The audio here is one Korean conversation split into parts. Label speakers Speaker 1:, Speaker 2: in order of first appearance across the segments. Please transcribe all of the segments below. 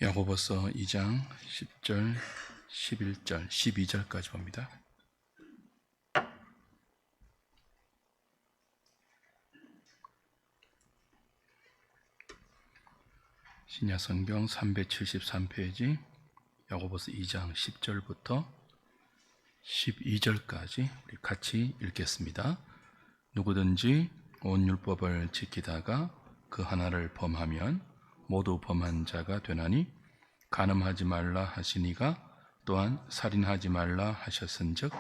Speaker 1: 야고보서 2장 10절, 11절, 12절까지 봅니다. 신약성경 373페이지 야고보서 2장 10절부터 12절까지 우리 같이 읽겠습니다. 누구든지 온 율법을 지키다가 그 하나를 범하면 모두 범한 자가 되나니 간음하지 말라 하시니가 또한 살인하지 말라 하셨은즉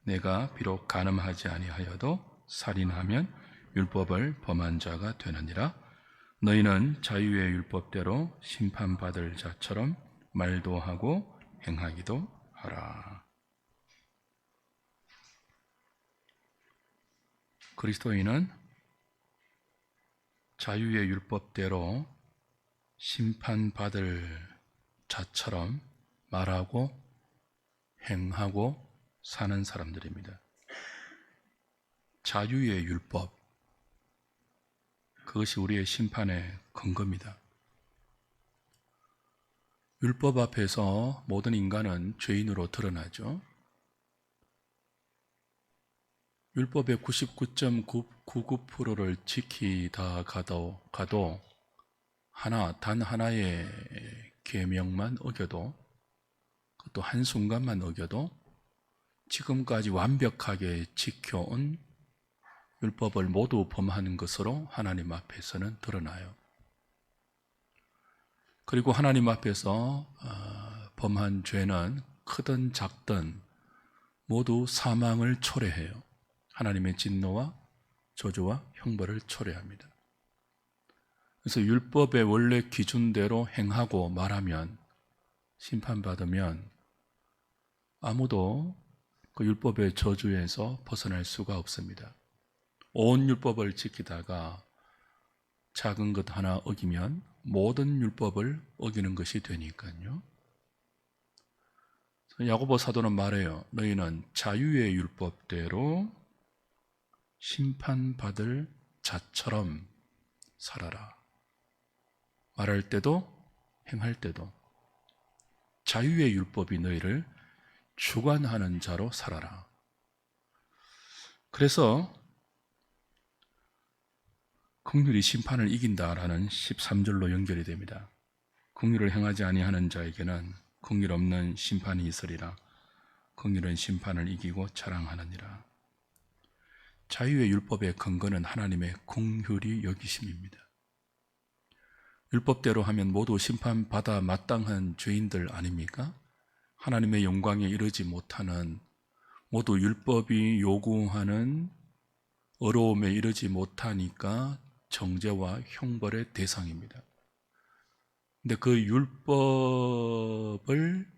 Speaker 1: 내가 비록 간음하지 아니하여도 살인하면 율법을 범한 자가 되느니라. 너희는 자유의 율법대로 심판받을 자처럼 말도 하고 행하기도 하라. 그리스도인은 자유의 율법대로 심판받을 자처럼 말하고 행하고 사는 사람들입니다. 자유의 율법, 그것이 우리의 심판의 근거입니다. 율법 앞에서 모든 인간은 죄인으로 드러나죠. 율법의 99.99%를 지키다 가도 단 하나의 계명만 어겨도, 그것도 한순간만 어겨도 지금까지 완벽하게 지켜온 율법을 모두 범하는 것으로 하나님 앞에서는 드러나요. 그리고 하나님 앞에서 범한 죄는 크든 작든 모두 사망을 초래해요. 하나님의 진노와 저주와 형벌을 초래합니다. 그래서 율법의 원래 기준대로 행하고 말하면, 심판받으면 아무도 그 율법의 저주에서 벗어날 수가 없습니다. 온 율법을 지키다가 작은 것 하나 어기면 모든 율법을 어기는 것이 되니까요. 야고보 사도는 말해요. 너희는 자유의 율법대로 심판받을 자처럼 살아라. 말할 때도 행할 때도 자유의 율법이 너희를 주관하는 자로 살아라. 그래서 긍휼이 심판을 이긴다라는 13절로 연결이 됩니다. 긍휼을 행하지 아니하는 자에게는 긍휼 없는 심판이 있으리라. 긍휼은 심판을 이기고 자랑하느니라. 자유의 율법의 근거는 하나님의 긍휼이 여기심입니다. 율법대로 하면 모두 심판받아 마땅한 죄인들 아닙니까? 하나님의 영광에 이르지 못하는, 모두 율법이 요구하는 어려움에 이르지 못하니까 정죄와 형벌의 대상입니다. 근데 그 율법을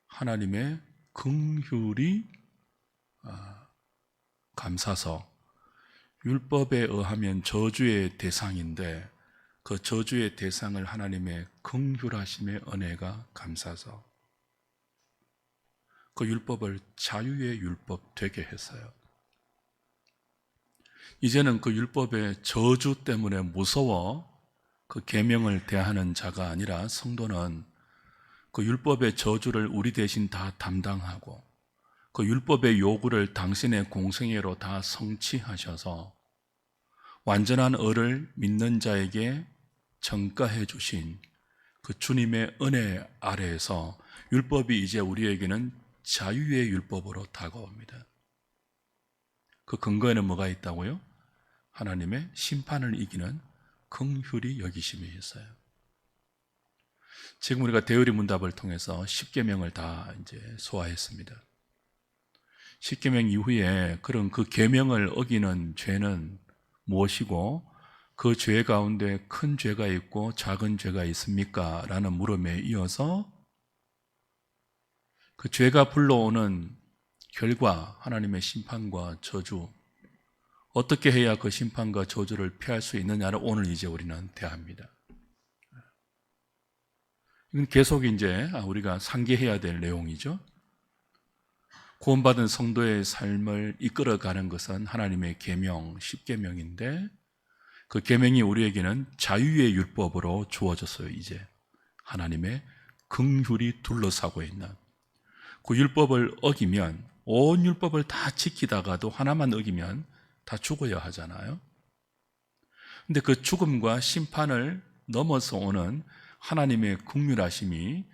Speaker 1: 하나님의 긍휼이 감사서, 율법에 의하면 저주의 대상인데 그 저주의 대상을 하나님의 긍휼하심의 은혜가 감사서 그 율법을 자유의 율법 되게 했어요. 이제는 그 율법의 저주 때문에 무서워 그 계명을 대하는 자가 아니라 성도는 그 율법의 저주를 우리 대신 다 담당하고 그 율법의 요구를 당신의 공생애로 다 성취하셔서 완전한 의를 믿는 자에게 전가해 주신 그 주님의 은혜 아래에서 율법이 이제 우리에게는 자유의 율법으로 다가옵니다. 그 근거에는 뭐가 있다고요? 하나님의 심판을 이기는 긍휼이 여기심이 있어요. 지금 우리가 대의리 문답을 통해서 10계명을 다 이제 소화했습니다. 10계명 이후에 그런 그 계명을 어기는 죄는 무엇이고 그 죄 가운데 큰 죄가 있고 작은 죄가 있습니까? 라는 물음에 이어서 그 죄가 불러오는 결과, 하나님의 심판과 저주, 어떻게 해야 그 심판과 저주를 피할 수 있느냐를 오늘 이제 우리는 대합니다. 이건 계속 이제 우리가 상기해야 될 내용이죠. 구원받은 성도의 삶을 이끌어가는 것은 하나님의 계명, 10계명인데 그 계명이 우리에게는 자유의 율법으로 주어졌어요. 이제 하나님의 긍휼이 둘러싸고 있는, 그 율법을 어기면, 온 율법을 다 지키다가도 하나만 어기면 다 죽어야 하잖아요. 근데 그 죽음과 심판을 넘어서 오는 하나님의 긍휼하심이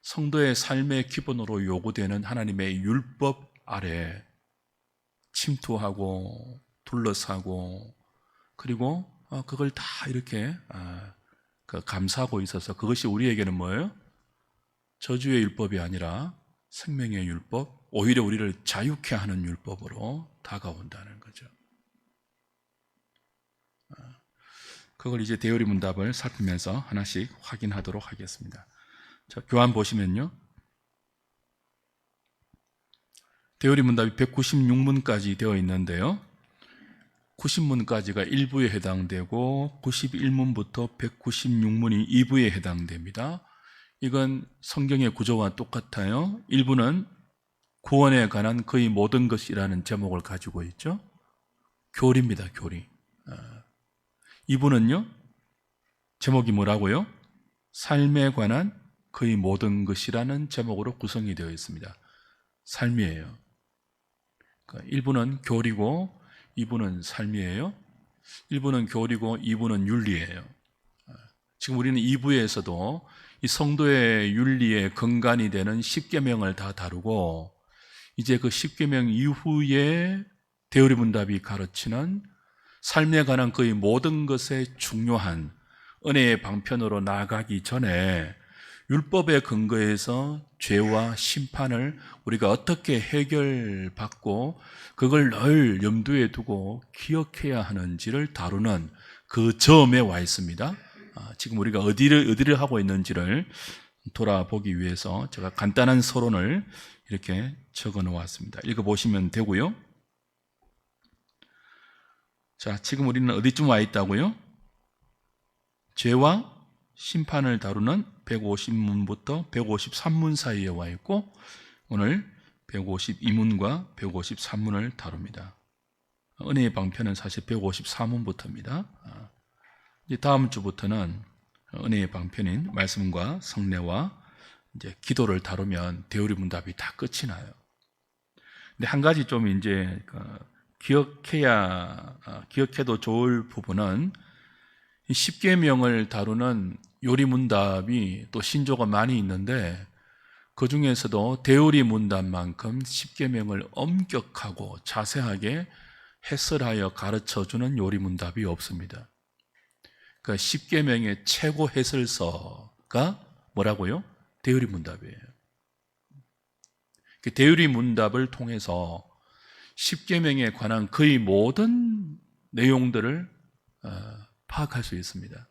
Speaker 1: 성도의 삶의 기본으로 요구되는 하나님의 율법 아래 침투하고 둘러싸고, 그리고 그걸 다 이렇게 감싸고 있어서, 그것이 우리에게는 뭐예요? 저주의 율법이 아니라 생명의 율법, 오히려 우리를 자유케 하는 율법으로 다가온다는 거죠. 그걸 이제 대요리 문답을 살피면서 하나씩 확인하도록 하겠습니다. 자, 교환 보시면요, 대요리 문답이 196문까지 되어 있는데요, 90문까지가 1부에 해당되고 91문부터 196문이 2부에 해당됩니다. 이건 성경의 구조와 똑같아요. 1부는 구원에 관한 거의 모든 것이라는 제목을 가지고 있죠. 교리입니다, 교리. 2부는요, 제목이 뭐라고요? 삶에 관한 거의 모든 것이라는 제목으로 구성이 되어 있습니다. 삶이에요. 1부는 교리고 2부는 삶이에요. 1부는 교리고 2부는 윤리예요. 지금 우리는 2부에서도 이 성도의 윤리의 근간이 되는 십계명을 다 다루고, 이제 그 십계명 이후에 대요리 문답이 가르치는 삶에 관한 거의 모든 것에 중요한 은혜의 방편으로 나아가기 전에 율법의 근거에서 죄와 심판을 우리가 어떻게 해결받고 그걸 늘 염두에 두고 기억해야 하는지를 다루는 그 점에 와 있습니다. 지금 우리가 어디를 하고 있는지를 돌아보기 위해서 제가 간단한 서론을 이렇게 적어 놓았습니다. 읽어보시면 되고요. 자, 지금 우리는 어디쯤 와 있다고요? 죄와 심판을 다루는 150문부터 153문 사이에 와 있고, 오늘 152문과 153문을 다룹니다. 은혜의 방편은 사실 154문부터입니다. 이제 다음 주부터는 은혜의 방편인 말씀과 성례와 이제 기도를 다루면 대요리 문답이 다 끝이 나요. 근데 한 가지 좀 이제 기억해도 좋을 부분은, 이 십계명을 다루는 요리 문답이 또 신조가 많이 있는데, 그 중에서도 대요리 문답만큼 십계명을 엄격하고 자세하게 해설하여 가르쳐주는 요리 문답이 없습니다. 그러니까 십계명의 최고 해설서가 뭐라고요? 대요리 문답이에요. 그 대요리 문답을 통해서 십계명에 관한 거의 모든 내용들을 파악할 수 있습니다.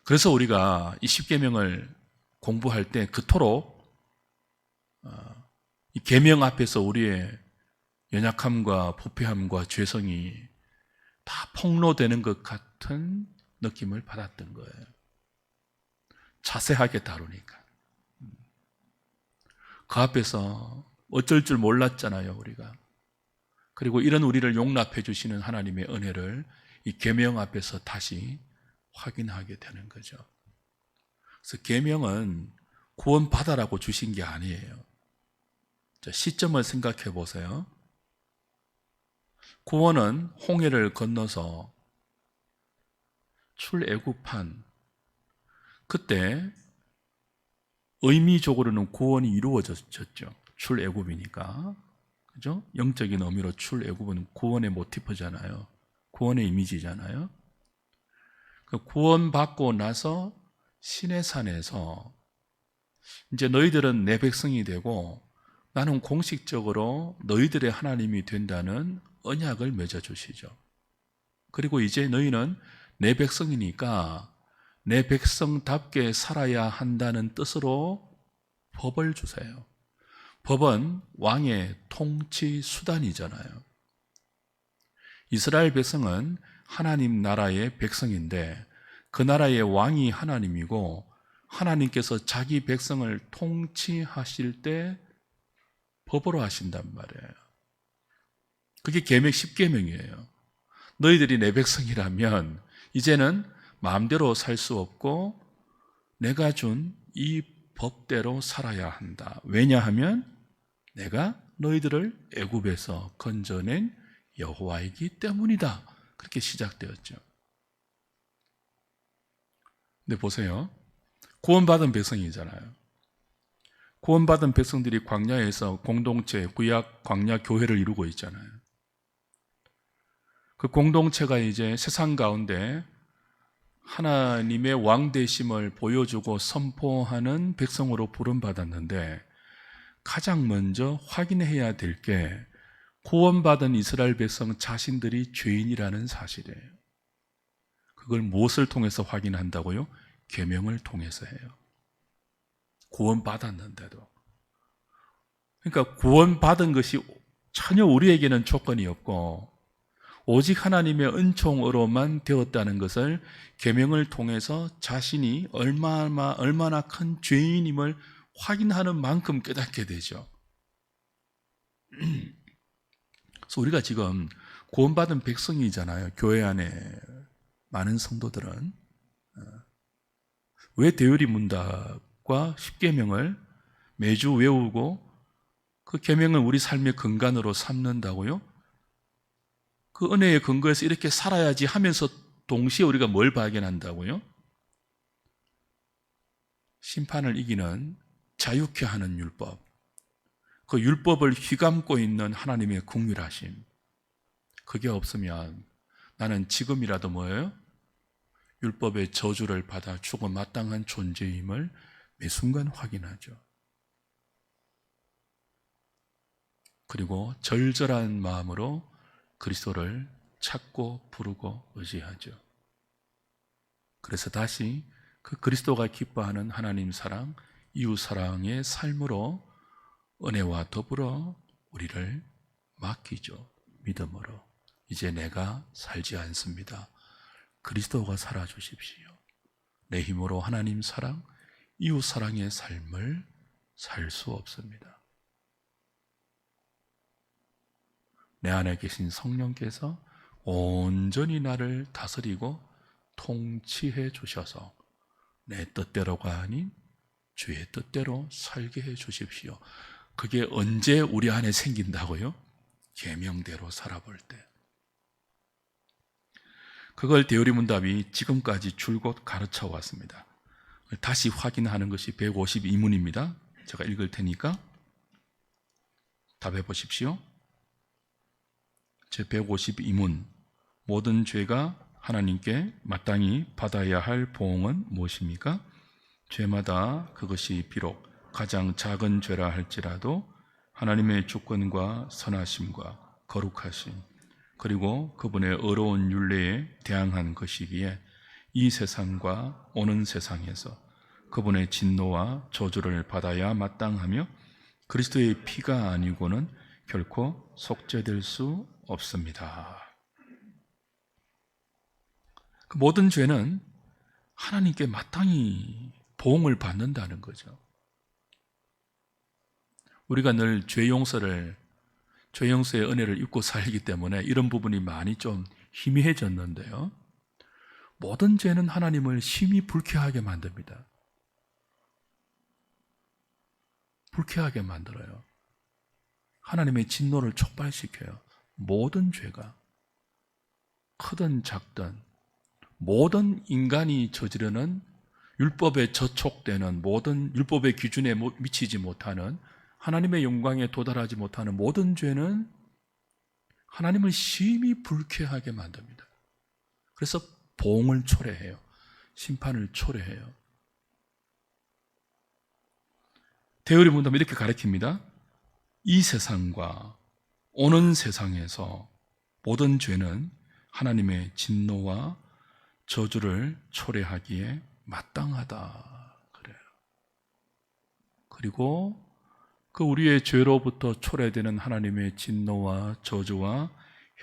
Speaker 1: 그래서 우리가 이 십계명을 공부할 때 그토록 이 계명 앞에서 우리의 연약함과 부패함과 죄성이 다 폭로되는 것 같은 느낌을 받았던 거예요. 자세하게 다루니까. 그 앞에서 어쩔 줄 몰랐잖아요, 우리가. 그리고 이런 우리를 용납해 주시는 하나님의 은혜를 이 계명 앞에서 다시 확인하게 되는 거죠. 그래서 계명은 구원받아라고 주신 게 아니에요. 자, 시점을 생각해 보세요. 구원은 홍해를 건너서 출애굽한 그때 의미적으로는 구원이 이루어졌죠. 출애굽이니까. 그죠? 영적인 의미로 출애굽은 구원의 모티프잖아요. 구원의 이미지잖아요. 구원받고 나서 시내산에서 이제 너희들은 내 백성이 되고 나는 공식적으로 너희들의 하나님이 된다는 언약을 맺어주시죠. 그리고 이제 너희는 내 백성이니까 내 백성답게 살아야 한다는 뜻으로 법을 주세요. 법은 왕의 통치 수단이잖아요. 이스라엘 백성은 하나님 나라의 백성인데 그 나라의 왕이 하나님이고, 하나님께서 자기 백성을 통치하실 때 법으로 하신단 말이에요. 그게 계명 10계명이에요. 너희들이 내 백성이라면 이제는 마음대로 살 수 없고 내가 준 이 법대로 살아야 한다. 왜냐하면 내가 너희들을 애굽에서 건져낸 여호와이기 때문이다. 그렇게 시작되었죠. 근데 보세요. 구원받은 백성이잖아요. 구원받은 백성들이 광야에서 공동체, 구약 광야 교회를 이루고 있잖아요. 그 공동체가 이제 세상 가운데 하나님의 왕되심을 보여주고 선포하는 백성으로 부름받았는데 가장 먼저 확인해야 될 게 구원받은 이스라엘 백성 자신들이 죄인이라는 사실이에요. 그걸 무엇을 통해서 확인한다고요? 계명을 통해서 해요. 구원받았는데도. 그러니까 구원받은 것이 전혀 우리에게는 조건이 없고 오직 하나님의 은총으로만 되었다는 것을 계명을 통해서 자신이 얼마나 큰 죄인임을 확인하는 만큼 깨닫게 되죠. 그래서 우리가 지금 구원받은 백성이잖아요. 교회 안에 많은 성도들은. 왜 대유리 문답과 십계명을 매주 외우고 그 계명을 우리 삶의 근간으로 삼는다고요? 그 은혜의 근거에서 이렇게 살아야지 하면서 동시에 우리가 뭘 발견한다고요? 심판을 이기는 자유케 하는 율법, 그 율법을 휘감고 있는 하나님의 긍휼하심, 그게 없으면 나는 지금이라도 뭐예요? 율법의 저주를 받아 죽어 마땅한 존재임을 매 순간 확인하죠. 그리고 절절한 마음으로 그리스도를 찾고 부르고 의지하죠. 그래서 다시 그 그리스도가 기뻐하는 하나님 사랑, 이웃 사랑의 삶으로 은혜와 더불어 우리를 맡기죠. 믿음으로. 이제 내가 살지 않습니다. 그리스도가 살아주십시오. 내 힘으로 하나님 사랑, 이웃 사랑의 삶을 살 수 없습니다. 내 안에 계신 성령께서 온전히 나를 다스리고 통치해 주셔서 내 뜻대로가 아닌 주의 뜻대로 살게 해 주십시오. 그게 언제 우리 안에 생긴다고요? 계명대로 살아볼 때. 그걸 대우리 문답이 지금까지 줄곧 가르쳐 왔습니다. 다시 확인하는 것이 152문입니다. 제가 읽을 테니까 답해 보십시오. 제 152문. 모든 죄가 하나님께 마땅히 받아야 할 보응은 무엇입니까? 죄마다 그것이 비록 가장 작은 죄라 할지라도 하나님의 주권과 선하심과 거룩하심 그리고 그분의 의로운 율례에 대항한 것이기에 이 세상과 오는 세상에서 그분의 진노와 저주를 받아야 마땅하며 그리스도의 피가 아니고는 결코 속죄될 수 없습니다. 그 모든 죄는 하나님께 마땅히 보응을 받는다는 거죠. 우리가 늘 죄 용서의 은혜를 입고 살기 때문에 이런 부분이 많이 좀 희미해졌는데요. 모든 죄는 하나님을 심히 불쾌하게 만듭니다. 불쾌하게 만들어요. 하나님의 진노를 촉발시켜요. 모든 죄가 크든 작든 모든 인간이 저지르는 율법에 저촉되는 모든 율법의 기준에 미치지 못하는 하나님의 영광에 도달하지 못하는 모든 죄는 하나님을 심히 불쾌하게 만듭니다. 그래서 보응을 초래해요. 심판을 초래해요. 대우리 문답은 이렇게 가르칩니다. 이 세상과 오는 세상에서 모든 죄는 하나님의 진노와 저주를 초래하기에 마땅하다 그래요. 그리고 그 우리의 죄로부터 초래되는 하나님의 진노와 저주와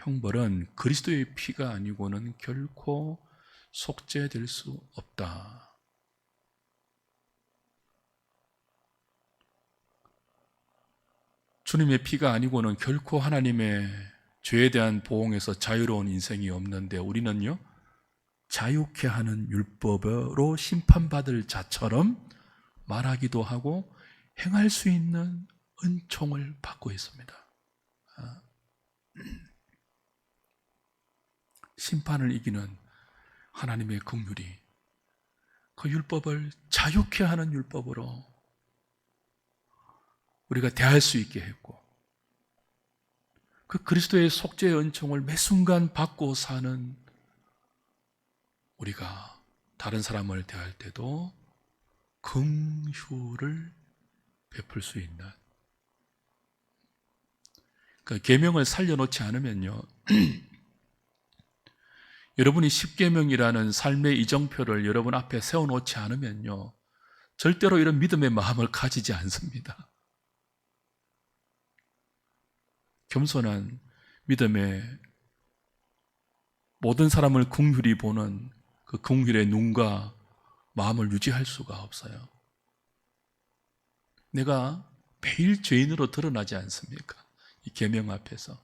Speaker 1: 형벌은 그리스도의 피가 아니고는 결코 속죄될 수 없다. 주님의 피가 아니고는 결코 하나님의 죄에 대한 보응에서 자유로운 인생이 없는데 우리는요, 자유케 하는 율법으로 심판받을 자처럼 말하기도 하고 행할 수 있는 은총을 받고 있습니다. 심판을 이기는 하나님의 긍휼이 그 율법을 자유케 하는 율법으로 우리가 대할 수 있게 했고, 그 그리스도의 속죄의 은총을 매 순간 받고 사는 우리가 다른 사람을 대할 때도 긍휼을 베풀 수 있는, 그 계명을 살려놓지 않으면요 여러분이 십계명이라는 삶의 이정표를 여러분 앞에 세워놓지 않으면요 절대로 이런 믿음의 마음을 가지지 않습니다. 겸손한 믿음에 모든 사람을 긍휼히 보는 그 긍휼의 눈과 마음을 유지할 수가 없어요. 내가 매일 죄인으로 드러나지 않습니까? 이 계명 앞에서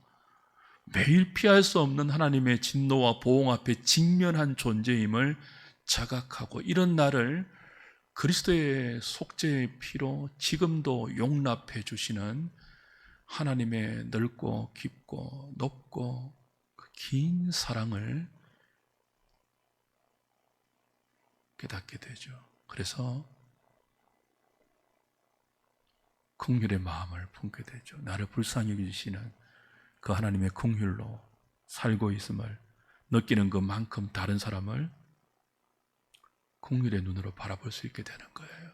Speaker 1: 매일 피할 수 없는 하나님의 진노와 보응 앞에 직면한 존재임을 자각하고, 이런 나를 그리스도의 속죄의 피로 지금도 용납해 주시는 하나님의 넓고 깊고 높고 긴 사랑을 깨닫게 되죠. 그래서 긍휼의 마음을 품게 되죠. 나를 불쌍히 여기시는 그 하나님의 긍휼로 살고 있음을 느끼는 것만큼 다른 사람을 긍휼의 눈으로 바라볼 수 있게 되는 거예요.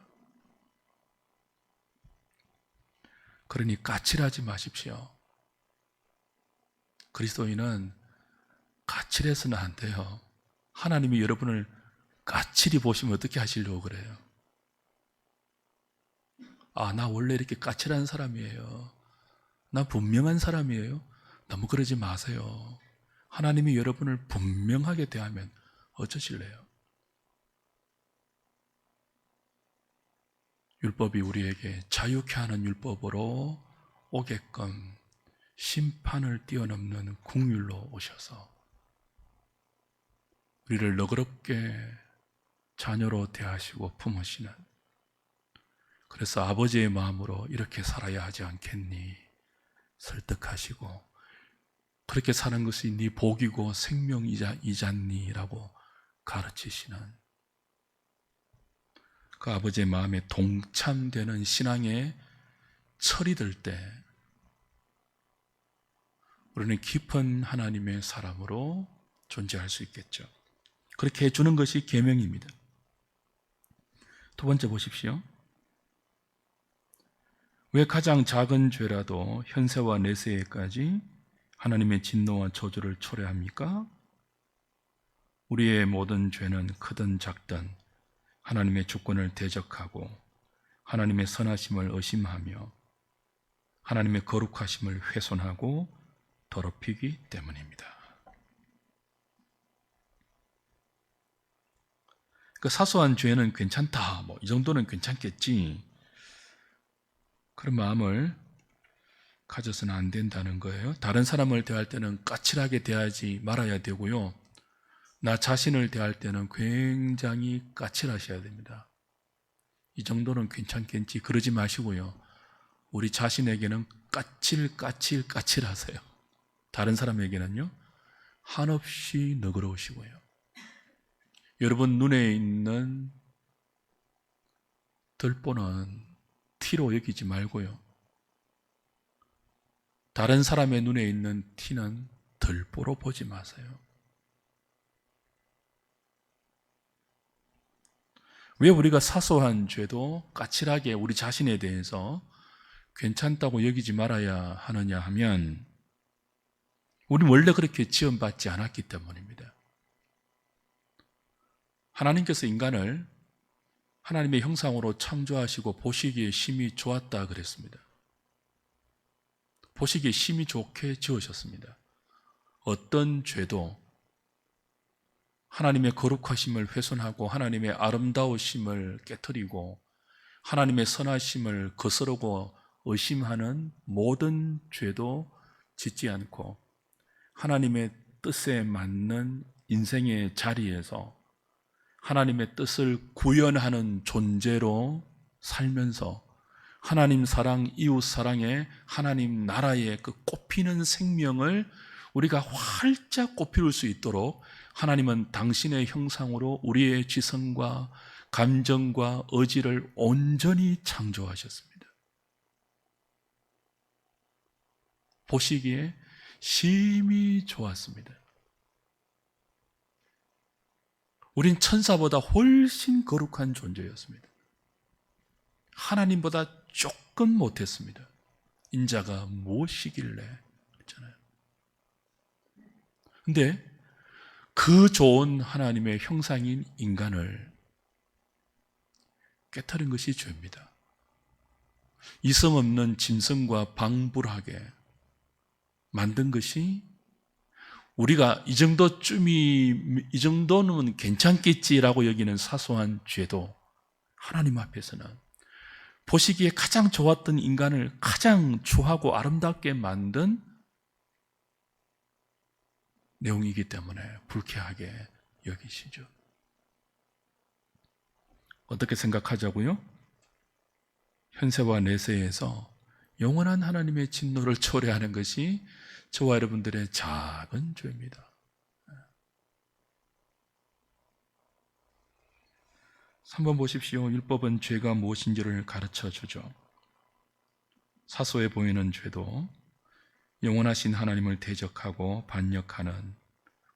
Speaker 1: 그러니 까칠하지 마십시오. 그리스도인은 까칠해서는 안 돼요. 하나님이 여러분을 까칠히 보시면 어떻게 하시려고 그래요? 아, 나 원래 이렇게 까칠한 사람이에요. 나 분명한 사람이에요. 너무 그러지 마세요. 하나님이 여러분을 분명하게 대하면 어쩌실래요? 율법이 우리에게 자유케 하는 율법으로 오게끔 심판을 뛰어넘는 긍휼로 오셔서 우리를 너그럽게 자녀로 대하시고 품으시는, 그래서 아버지의 마음으로 이렇게 살아야 하지 않겠니? 설득하시고, 그렇게 사는 것이 네 복이고 생명이잖니? 라고 가르치시는 그 아버지의 마음에 동참되는 신앙의 철이 들 때 우리는 깊은 하나님의 사람으로 존재할 수 있겠죠. 그렇게 해주는 것이 계명입니다. 두 번째 보십시오. 왜 가장 작은 죄라도 현세와 내세에까지 하나님의 진노와 저주를 초래합니까? 우리의 모든 죄는 크든 작든 하나님의 주권을 대적하고 하나님의 선하심을 의심하며 하나님의 거룩하심을 훼손하고 더럽히기 때문입니다. 그 사소한 죄는 괜찮다, 이 정도는 괜찮겠지, 그런 마음을 가져서는 안 된다는 거예요. 다른 사람을 대할 때는 까칠하게 대하지 말아야 되고요, 나 자신을 대할 때는 굉장히 까칠하셔야 됩니다. 이 정도는 괜찮겠지 그러지 마시고요, 우리 자신에게는 까칠하세요. 다른 사람에게는요 한없이 너그러우시고요. 여러분 눈에 있는 들보는 티로 여기지 말고요, 다른 사람의 눈에 있는 티는 들보로 보지 마세요. 왜 우리가 사소한 죄도 까칠하게 우리 자신에 대해서 괜찮다고 여기지 말아야 하느냐 하면, 우리는 원래 그렇게 지원받지 않았기 때문입니다. 하나님께서 인간을 하나님의 형상으로 창조하시고 보시기에 심히 좋았다 그랬습니다. 보시기에 심히 좋게 지으셨습니다. 어떤 죄도 하나님의 거룩하심을 훼손하고 하나님의 아름다우심을 깨트리고 하나님의 선하심을 거스르고 의심하는 모든 죄도 짓지 않고 하나님의 뜻에 맞는 인생의 자리에서 하나님의 뜻을 구현하는 존재로 살면서 하나님 사랑, 이웃 사랑에 하나님 나라의 그 꽃피는 생명을 우리가 활짝 꽃피울 수 있도록 하나님은 당신의 형상으로 우리의 지성과 감정과 의지를 온전히 창조하셨습니다. 보시기에 심히 좋았습니다. 우린 천사보다 훨씬 거룩한 존재였습니다. 하나님보다 조금 못했습니다. 인자가 무엇이길래 그렇잖아요. 근데 그 좋은 하나님의 형상인 인간을 깨트린 것이 죄입니다. 이성 없는 짐승과 방불하게 만든 것이 우리가 이 정도는 괜찮겠지라고 여기는 사소한 죄도 하나님 앞에서는 보시기에 가장 좋았던 인간을 가장 추하고 아름답게 만든 내용이기 때문에 불쾌하게 여기시죠. 어떻게 생각하자고요? 현세와 내세에서 영원한 하나님의 진노를 초래하는 것이 저와 여러분들의 작은 죄입니다. 3번 보십시오. 율법은 죄가 무엇인지를 가르쳐 주죠. 사소해 보이는 죄도 영원하신 하나님을 대적하고 반역하는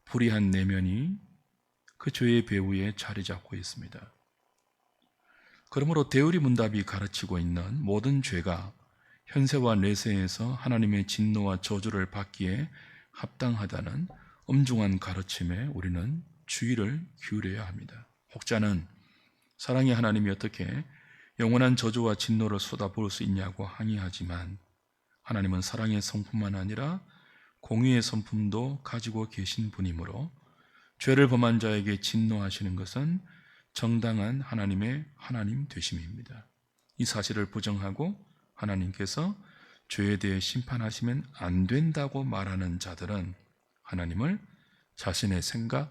Speaker 1: 불의한 내면이 그 죄의 배후에 자리 잡고 있습니다. 그러므로 대우리 문답이 가르치고 있는 모든 죄가 현세와 내세에서 하나님의 진노와 저주를 받기에 합당하다는 엄중한 가르침에 우리는 주의를 기울여야 합니다. 혹자는 사랑의 하나님이 어떻게 영원한 저주와 진노를 쏟아부을 수 있냐고 항의하지만 하나님은 사랑의 성품만 아니라 공의의 성품도 가지고 계신 분이므로 죄를 범한 자에게 진노하시는 것은 정당한 하나님의 하나님 되심입니다. 이 사실을 부정하고 하나님께서 죄에 대해 심판하시면 안 된다고 말하는 자들은 하나님을 자신의 생각,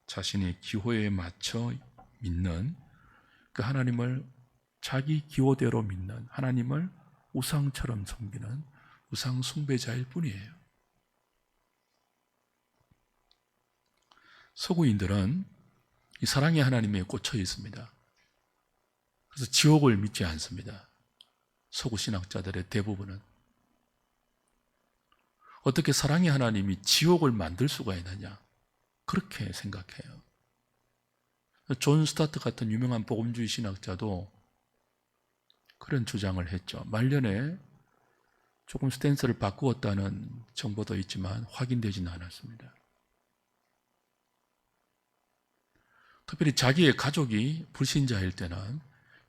Speaker 1: 자신의 기호에 맞춰 믿는 그 하나님을 자기 기호대로 믿는 하나님을 우상처럼 섬기는 우상 숭배자일 뿐이에요. 서구인들은 이 사랑의 하나님에 꽂혀 있습니다. 그래서 지옥을 믿지 않습니다. 서구 신학자들의 대부분은. 어떻게 사랑의 하나님이 지옥을 만들 수가 있느냐? 그렇게 생각해요. 존 스타트 같은 유명한 복음주의 신학자도 그런 주장을 했죠. 말년에 조금 스탠스를 바꾸었다는 정보도 있지만 확인되지는 않았습니다. 특별히 자기의 가족이 불신자일 때는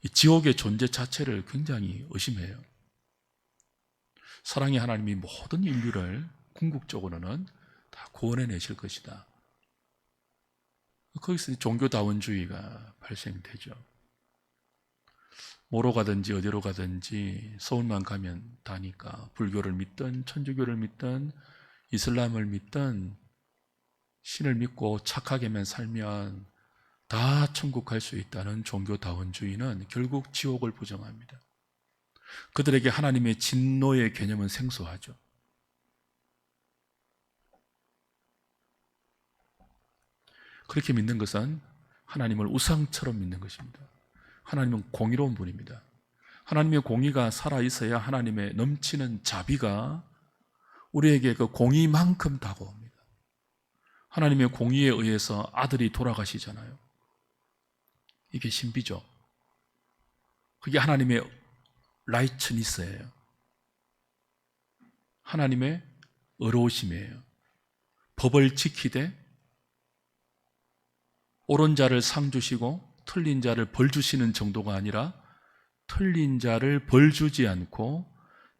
Speaker 1: 이 지옥의 존재 자체를 굉장히 의심해요. 사랑의 하나님이 모든 인류를 궁극적으로는 다 구원해내실 것이다. 거기서 종교다원주의가 발생되죠. 뭐로 가든지 어디로 가든지 서울만 가면 다니까 불교를 믿든 천주교를 믿든 이슬람을 믿든 신을 믿고 착하게만 살면 다 천국 갈 수 있다는 종교다원주의는 결국 지옥을 부정합니다. 그들에게 하나님의 진노의 개념은 생소하죠. 그렇게 믿는 것은 하나님을 우상처럼 믿는 것입니다. 하나님은 공의로운 분입니다. 하나님의 공의가 살아있어야 하나님의 넘치는 자비가 우리에게 그 공의만큼 다가옵니다. 하나님의 공의에 의해서 아들이 돌아가시잖아요. 이게 신비죠. 그게 하나님의 라이츠니스예요. 하나님의 의로우심이에요. 법을 지키되 옳은 자를 상 주시고 틀린 자를 벌 주시는 정도가 아니라 틀린 자를 벌 주지 않고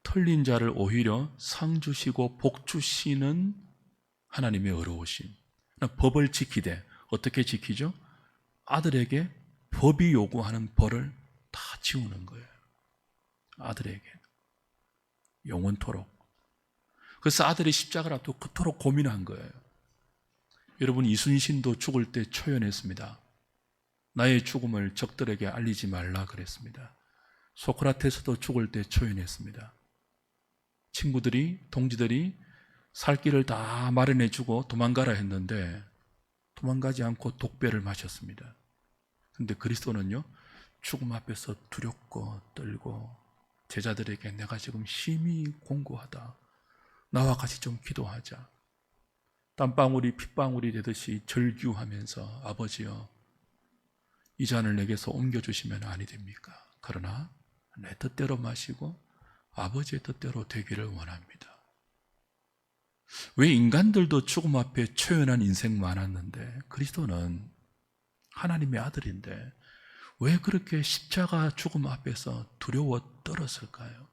Speaker 1: 틀린 자를 오히려 상 주시고 복 주시는 하나님의 의로우심. 법을 지키되 어떻게 지키죠? 아들에게 법이 요구하는 벌을 다 지우는 거예요. 아들에게 영원토록. 그래서 아들이 십자가를 앞두고 그토록 고민한 거예요. 여러분, 이순신도 죽을 때 초연했습니다. 나의 죽음을 적들에게 알리지 말라 그랬습니다. 소크라테스도 죽을 때 초연했습니다. 친구들이, 동지들이 살 길을 다 마련해주고 도망가라 했는데 도망가지 않고 독배를 마셨습니다. 근데 그리스도는요, 죽음 앞에서 두렵고 떨고 제자들에게 내가 지금 심히 공고하다, 나와 같이 좀 기도하자, 땀방울이 핏방울이 되듯이 절규하면서 아버지여, 이 잔을 내게서 옮겨주시면 아니 됩니까? 그러나 내 뜻대로 마시고 아버지의 뜻대로 되기를 원합니다. 왜 인간들도 죽음 앞에 초연한 인생 많았는데 그리스도는 하나님의 아들인데 왜 그렇게 십자가 죽음 앞에서 두려워 떨었을까요?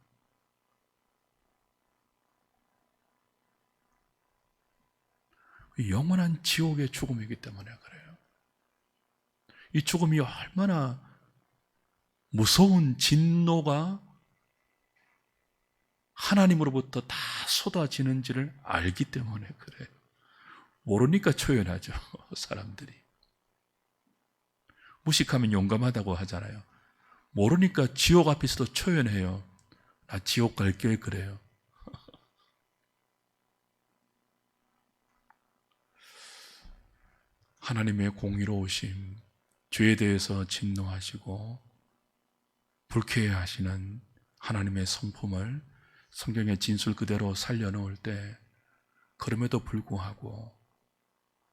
Speaker 1: 영원한 지옥의 죽음이기 때문에 그래요. 이 죽음이 얼마나 무서운 진노가 하나님으로부터 다 쏟아지는지를 알기 때문에 그래요. 모르니까 초연하죠, 사람들이. 무식하면 용감하다고 하잖아요. 모르니까 지옥 앞에서도 초연해요. 나 지옥 갈게 그래요. 하나님의 공의로우심, 죄에 대해서 진노하시고 불쾌해하시는 하나님의 성품을 성경의 진술 그대로 살려놓을 때 그럼에도 불구하고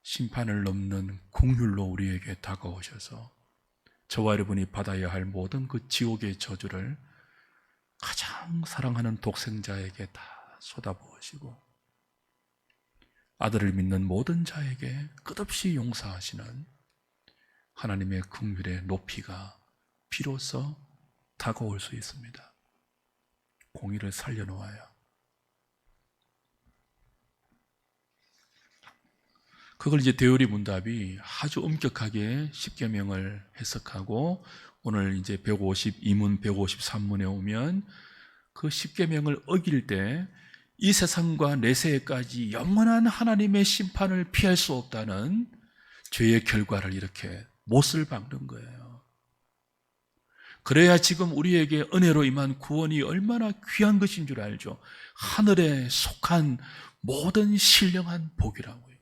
Speaker 1: 심판을 넘는 긍휼로 우리에게 다가오셔서 저와 여러분이 받아야 할 모든 그 지옥의 저주를 가장 사랑하는 독생자에게 다 쏟아부으시고 아들을 믿는 모든 자에게 끝없이 용서하시는 하나님의 긍휼의 높이가 비로소 다가올 수 있습니다. 공의를 살려놓아야. 그걸 이제 대우리 문답이 아주 엄격하게 십계명을 해석하고 오늘 이제 152문, 153문에 오면 그 십계명을 어길 때 이 세상과 내세에까지 영원한 하나님의 심판을 피할 수 없다는 죄의 결과를 이렇게 못을 박는 거예요. 그래야 지금 우리에게 은혜로 임한 구원이 얼마나 귀한 것인 줄 알죠. 하늘에 속한 모든 신령한 복이라고요.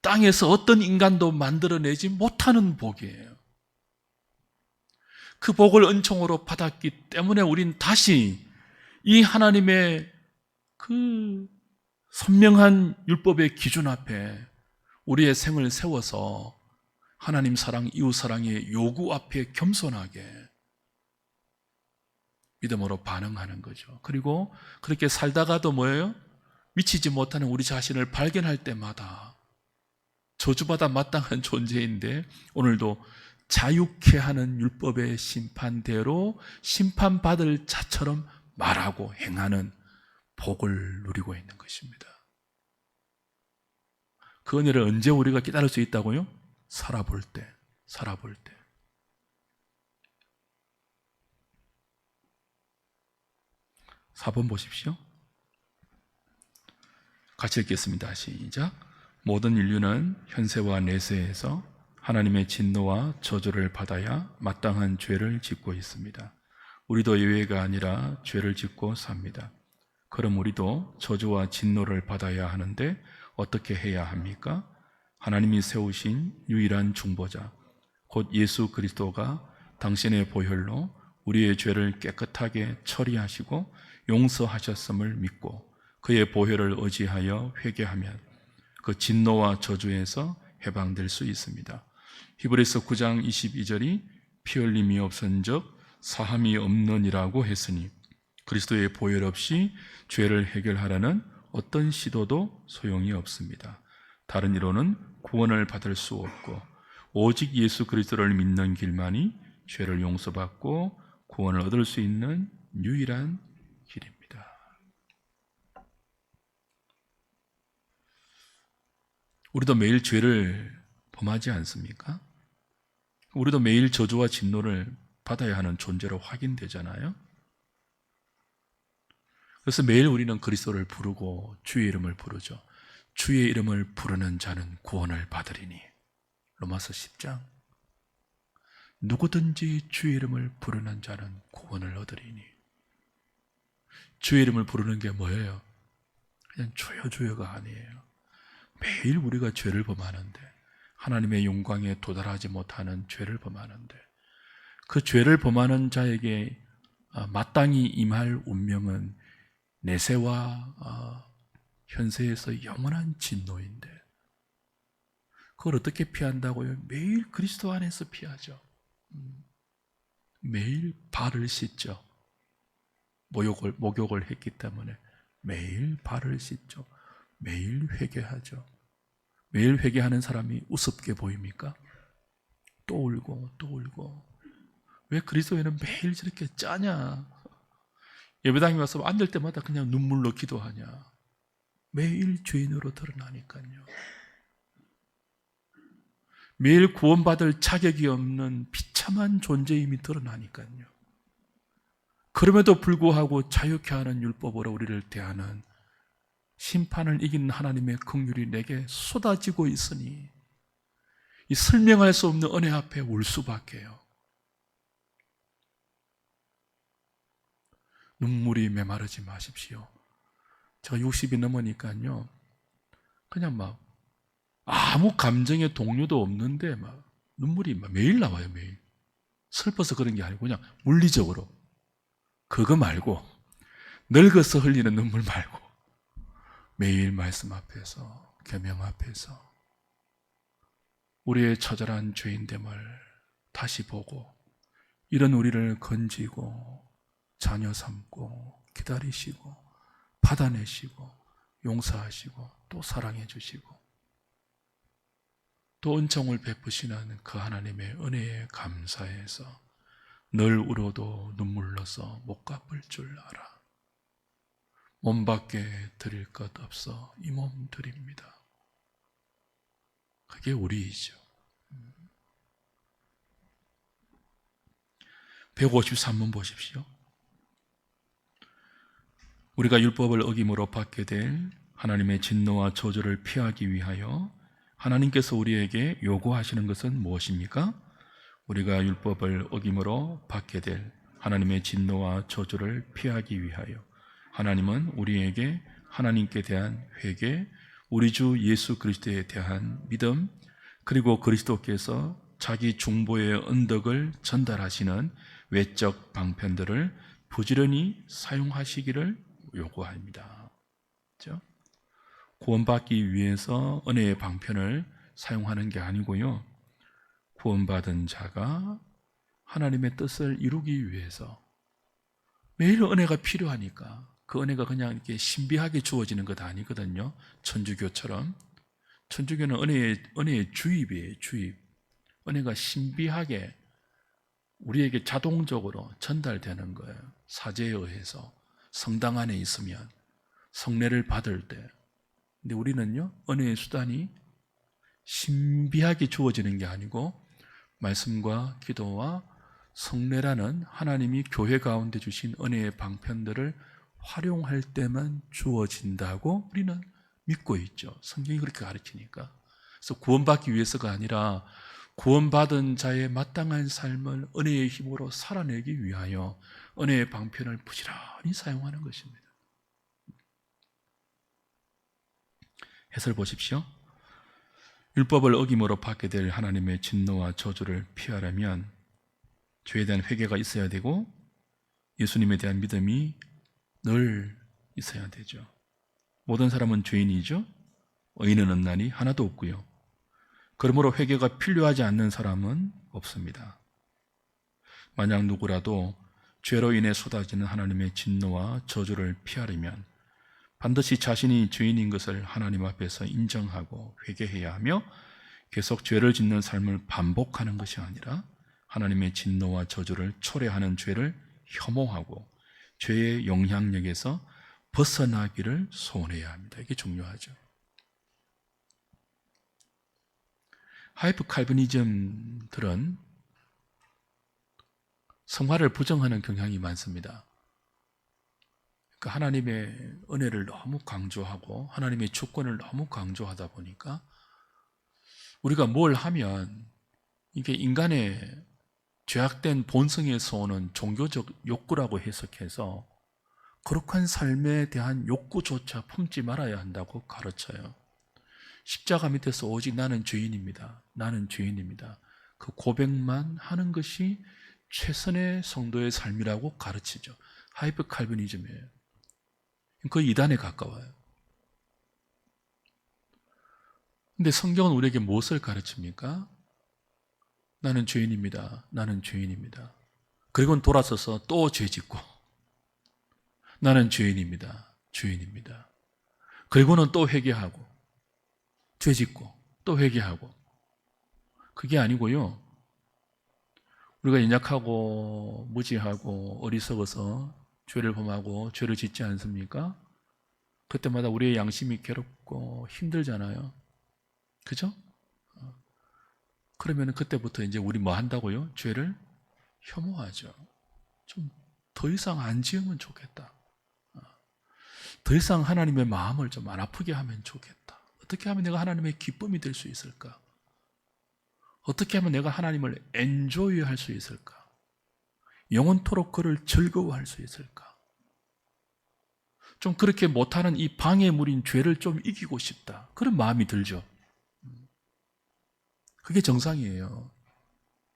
Speaker 1: 땅에서 어떤 인간도 만들어내지 못하는 복이에요. 그 복을 은총으로 받았기 때문에 우린 다시 이 하나님의 그 선명한 율법의 기준 앞에 우리의 생을 세워서 하나님 사랑, 이웃 사랑의 요구 앞에 겸손하게 믿음으로 반응하는 거죠. 그리고 그렇게 살다가도 뭐예요? 미치지 못하는 우리 자신을 발견할 때마다 저주받아 마땅한 존재인데 오늘도 자유케 하는 율법의 심판대로 심판받을 자처럼 말하고 행하는 복을 누리고 있는 것입니다. 그 은혜를 언제 우리가 깨달을 수 있다고요? 살아볼 때. 4번 보십시오. 같이 읽겠습니다. 시작. 모든 인류는 현세와 내세에서 하나님의 진노와 저주를 받아야 마땅한 죄를 짓고 있습니다. 우리도 예외가 아니라 죄를 짓고 삽니다. 그럼 우리도 저주와 진노를 받아야 하는데 어떻게 해야 합니까? 하나님이 세우신 유일한 중보자, 곧 예수 그리스도가 당신의 보혈로 우리의 죄를 깨끗하게 처리하시고 용서하셨음을 믿고 그의 보혈을 의지하여 회개하면 그 진노와 저주에서 해방될 수 있습니다. 히브리서 9장 22절이 피 흘림이 없은즉 사함이 없느니라고 했으니 그리스도의 보혈 없이 죄를 해결하라는 어떤 시도도 소용이 없습니다. 다른 이로는 구원을 받을 수 없고 오직 예수 그리스도를 믿는 길만이 죄를 용서받고 구원을 얻을 수 있는 유일한 길입니다. 우리도 매일 죄를 범하지 않습니까? 우리도 매일 저주와 진노를 받아야 하는 존재로 확인되잖아요. 그래서 매일 우리는 그리스도를 부르고 주의 이름을 부르죠. 주의 이름을 부르는 자는 구원을 받으리니. 로마서 10장. 누구든지 주의 이름을 부르는 자는 구원을 얻으리니. 주의 이름을 부르는 게 뭐예요? 그냥 주여 주여가 아니에요. 매일 우리가 죄를 범하는데, 하나님의 영광에 도달하지 못하는 죄를 범하는데, 그 죄를 범하는 자에게 마땅히 임할 운명은 내세와 현세에서 영원한 진노인데, 그걸 어떻게 피한다고요? 매일 그리스도 안에서 피하죠. 매일 발을 씻죠. 목욕을 했기 때문에 매일 발을 씻죠. 매일 회개하죠. 매일 회개하는 사람이 우습게 보입니까? 또 울고 또 울고. 왜 그리스도인은 매일 저렇게 짜냐? 예배당에 와서 앉을 때마다 그냥 눈물로 기도하냐? 매일 죄인으로 드러나니까요. 매일 구원받을 자격이 없는 비참한 존재임이 드러나니까요. 그럼에도 불구하고 자유케 하는 율법으로 우리를 대하는 심판을 이기는 하나님의 긍휼이 내게 쏟아지고 있으니 이 설명할 수 없는 은혜 앞에 울 수밖에요. 눈물이 메마르지 마십시오. 제가 60이 넘으니까요, 그냥 막 아무 감정의 동요도 없는데 막 눈물이 막 매일 나와요. 매일. 슬퍼서 그런 게 아니고 그냥 물리적으로. 그거 말고, 늙어서 흘리는 눈물 말고 매일 말씀 앞에서, 계명 앞에서 우리의 처절한 죄인됨을 다시 보고 이런 우리를 건지고 자녀 삼고 기다리시고 받아내시고 용서하시고 또 사랑해 주시고 또 은총을 베푸시는 그 하나님의 은혜에 감사해서 늘 울어도 눈물로서 못 갚을 줄 알아. 몸밖에 드릴 것 없어 이 몸 드립니다. 그게 우리이죠. 153문 보십시오. 우리가 율법을 어김으로 받게 될 하나님의 진노와 저주를 피하기 위하여 하나님께서 우리에게 요구하시는 것은 무엇입니까? 우리가 율법을 어김으로 받게 될 하나님의 진노와 저주를 피하기 위하여 하나님은 우리에게 하나님께 대한 회개, 우리 주 예수 그리스도에 대한 믿음, 그리고 그리스도께서 자기 중보의 언덕을 전달하시는 외적 방편들을 부지런히 사용하시기를 요구합니다. 그렇죠? 구원받기 위해서 은혜의 방편을 사용하는 게 아니고요, 구원받은 자가 하나님의 뜻을 이루기 위해서 매일 은혜가 필요하니까, 그 은혜가 그냥 이렇게 신비하게 주어지는 것 아니거든요. 천주교처럼. 천주교는 은혜의 주입이에요. 주입. 은혜가 신비하게 우리에게 자동적으로 전달되는 거예요. 사제에 의해서 성당 안에 있으면 성례를 받을 때. 근데 우리는요, 은혜의 수단이 신비하게 주어지는 게 아니고 말씀과 기도와 성례라는 하나님이 교회 가운데 주신 은혜의 방편들을 활용할 때만 주어진다고 우리는 믿고 있죠. 성경이 그렇게 가르치니까. 그래서 구원받기 위해서가 아니라 구원받은 자의 마땅한 삶을 은혜의 힘으로 살아내기 위하여 은혜의 방편을 부지런히 사용하는 것입니다. 해설 보십시오. 율법을 어김으로 받게 될 하나님의 진노와 저주를 피하려면 죄에 대한 회개가 있어야 되고 예수님에 대한 믿음이 늘 있어야 되죠. 모든 사람은 죄인이죠. 의인은 없나니 하나도 없고요. 그러므로 회개가 필요하지 않는 사람은 없습니다. 만약 누구라도 죄로 인해 쏟아지는 하나님의 진노와 저주를 피하려면 반드시 자신이 죄인인 것을 하나님 앞에서 인정하고 회개해야 하며 계속 죄를 짓는 삶을 반복하는 것이 아니라 하나님의 진노와 저주를 초래하는 죄를 혐오하고 죄의 영향력에서 벗어나기를 소원해야 합니다. 이게 중요하죠. 하이프 칼비니즘들은 성화를 부정하는 경향이 많습니다. 하나님의 은혜를 너무 강조하고 하나님의 주권을 너무 강조하다 보니까 우리가 뭘 하면 이게 인간의 죄악된 본성에서 오는 종교적 욕구라고 해석해서 거룩한 삶에 대한 욕구조차 품지 말아야 한다고 가르쳐요. 십자가 밑에서 오직 나는 죄인입니다. 나는 죄인입니다. 그 고백만 하는 것이 최선의 성도의 삶이라고 가르치죠. 하이퍼 칼비니즘이에요. 그 이단에 가까워요. 근데 성경은 우리에게 무엇을 가르칩니까? 나는 죄인입니다. 나는 죄인입니다. 그리고는 돌아서서 또 죄 짓고 나는 죄인입니다. 죄인입니다. 그리고는 또 회개하고 죄 짓고 또 회개하고 그게 아니고요. 우리가 연약하고 무지하고 어리석어서 죄를 범하고 죄를 짓지 않습니까? 그때마다 우리의 양심이 괴롭고 힘들잖아요. 그죠? 그러면 그때부터 이제 우리 뭐 한다고요? 죄를 혐오하죠. 좀 더 이상 안 지으면 좋겠다. 더 이상 하나님의 마음을 좀 안 아프게 하면 좋겠다. 어떻게 하면 내가 하나님의 기쁨이 될 수 있을까? 어떻게 하면 내가 하나님을 엔조이 할 수 있을까? 영원토록 그를 즐거워할 수 있을까? 좀 그렇게 못하는 이 방해물인 죄를 좀 이기고 싶다. 그런 마음이 들죠. 그게 정상이에요.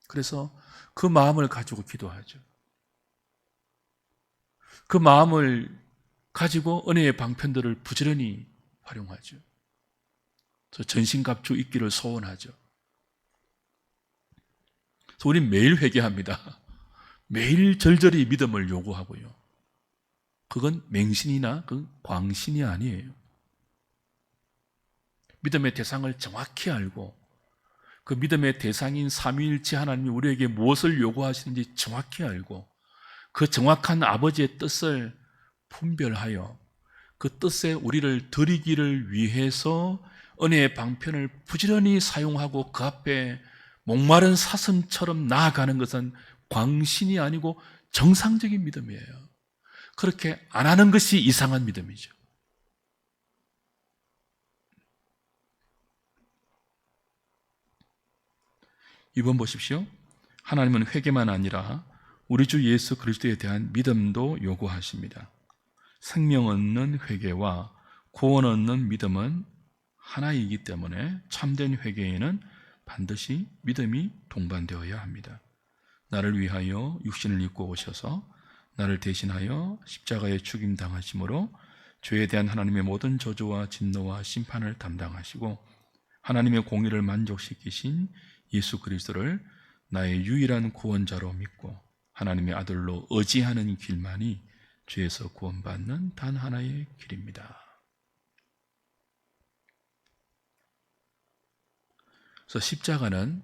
Speaker 1: 그래서 그 마음을 가지고 기도하죠. 그 마음을 가지고 은혜의 방편들을 부지런히 활용하죠. 전신갑주 있기를 소원하죠. 그래서 우린 매일 회개합니다. 매일 절절히 믿음을 요구하고요. 그건 맹신이나 그 광신이 아니에요. 믿음의 대상을 정확히 알고 그 믿음의 대상인 삼위일체 하나님이 우리에게 무엇을 요구하시는지 정확히 알고 그 정확한 아버지의 뜻을 분별하여 그 뜻에 우리를 드리기를 위해서 은혜의 방편을 부지런히 사용하고 그 앞에 목마른 사슴처럼 나아가는 것은 광신이 아니고 정상적인 믿음이에요. 그렇게 안 하는 것이 이상한 믿음이죠. 이번 보십시오. 하나님은 회개만 아니라 우리 주 예수 그리스도에 대한 믿음도 요구하십니다. 생명 얻는 회개와 구원 얻는 믿음은 하나이기 때문에 참된 회개에는 반드시 믿음이 동반되어야 합니다. 나를 위하여 육신을 입고 오셔서 나를 대신하여 십자가에 죽임 당하심으로 죄에 대한 하나님의 모든 저주와 진노와 심판을 담당하시고 하나님의 공의를 만족시키신 예수 그리스도를 나의 유일한 구원자로 믿고 하나님의 아들로 의지하는 길만이 죄에서 구원받는 단 하나의 길입니다. 그래서 십자가는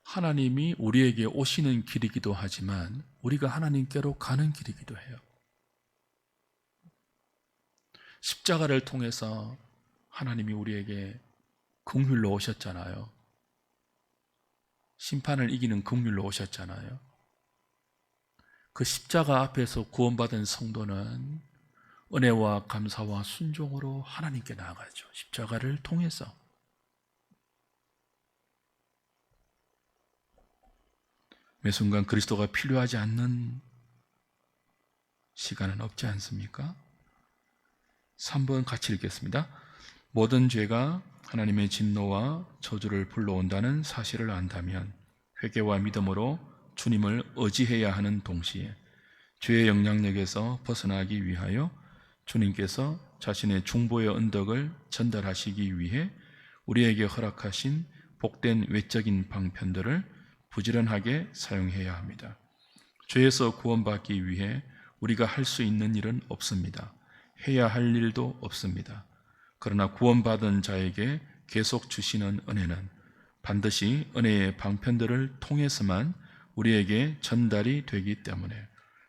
Speaker 1: 하나님이 우리에게 오시는 길이기도 하지만 우리가 하나님께로 가는 길이기도 해요. 십자가를 통해서 하나님이 우리에게 긍휼로 오셨잖아요. 심판을 이기는 긍휼로 오셨잖아요. 그 십자가 앞에서 구원받은 성도는 은혜와 감사와 순종으로 하나님께 나아가죠. 십자가를 통해서. 매 순간 그리스도가 필요하지 않는 시간은 없지 않습니까? 3번 같이 읽겠습니다. 모든 죄가 하나님의 진노와 저주를 불러온다는 사실을 안다면 회개와 믿음으로 주님을 의지해야 하는 동시에 죄의 영향력에서 벗어나기 위하여 주님께서 자신의 중보의 언덕을 전달하시기 위해 우리에게 허락하신 복된 외적인 방편들을 부지런하게 사용해야 합니다. 죄에서 구원받기 위해 우리가 할 수 있는 일은 없습니다. 해야 할 일도 없습니다. 그러나 구원받은 자에게 계속 주시는 은혜는 반드시 은혜의 방편들을 통해서만 우리에게 전달이 되기 때문에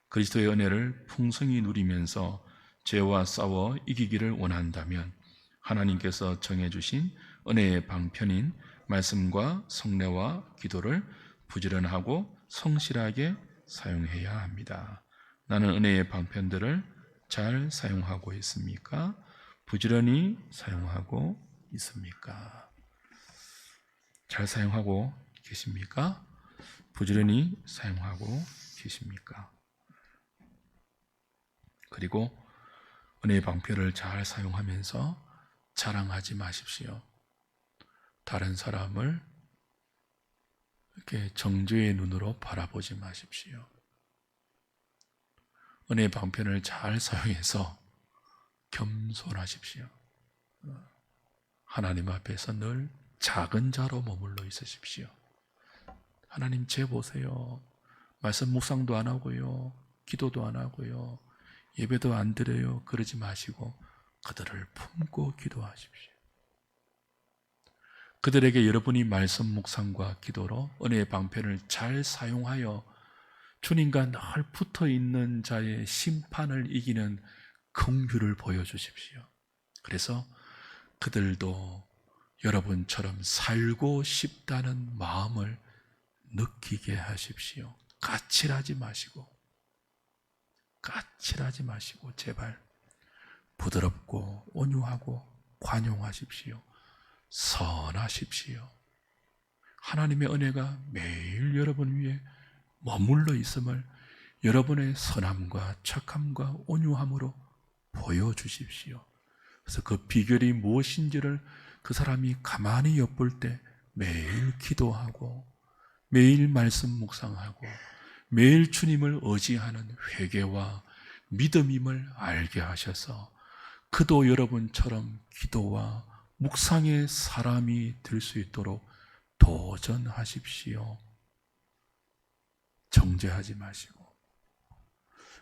Speaker 1: 그리스도의 은혜를 풍성히 누리면서 죄와 싸워 이기기를 원한다면 하나님께서 정해주신 은혜의 방편인 말씀과 성례와 기도를 부지런하고 성실하게 사용해야 합니다. 나는 은혜의 방편들을 잘 사용하고 있습니까? 부지런히 사용하고 있습니까? 잘 사용하고 계십니까? 부지런히 사용하고 계십니까? 그리고 은혜의 방편을 잘 사용하면서 자랑하지 마십시오. 다른 사람을 이렇게 정죄의 눈으로 바라보지 마십시오. 은혜의 방편을 잘 사용해서 겸손하십시오. 하나님 앞에서 늘 작은 자로 머물러 있으십시오. 하나님 제 보세요. 말씀 묵상도 안 하고요. 기도도 안 하고요. 예배도 안 드려요. 그러지 마시고 그들을 품고 기도하십시오. 그들에게 여러분이 말씀 묵상과 기도로 은혜의 방편을 잘 사용하여 주님과 늘 붙어 있는 자의 심판을 이기는 긍휼을 보여주십시오. 그래서 그들도 여러분처럼 살고 싶다는 마음을 느끼게 하십시오. 까칠하지 마시고 제발 부드럽고 온유하고 관용하십시오. 선하십시오. 하나님의 은혜가 매일 여러분 위에 머물러 있음을 여러분의 선함과 착함과 온유함으로 보여주십시오. 그래서 그 비결이 무엇인지를 그 사람이 가만히 엿볼 때 매일 기도하고 매일 말씀 묵상하고 매일 주님을 의지하는 회개와 믿음임을 알게 하셔서 그도 여러분처럼 기도와 묵상의 사람이 될 수 있도록 도전하십시오. 정죄하지 마시고.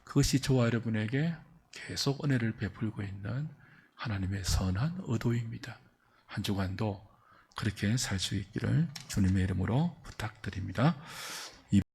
Speaker 1: 그것이 저와 여러분에게 계속 은혜를 베풀고 있는 하나님의 선한 의도입니다. 한 주간도 그렇게 살 수 있기를 주님의 이름으로 부탁드립니다.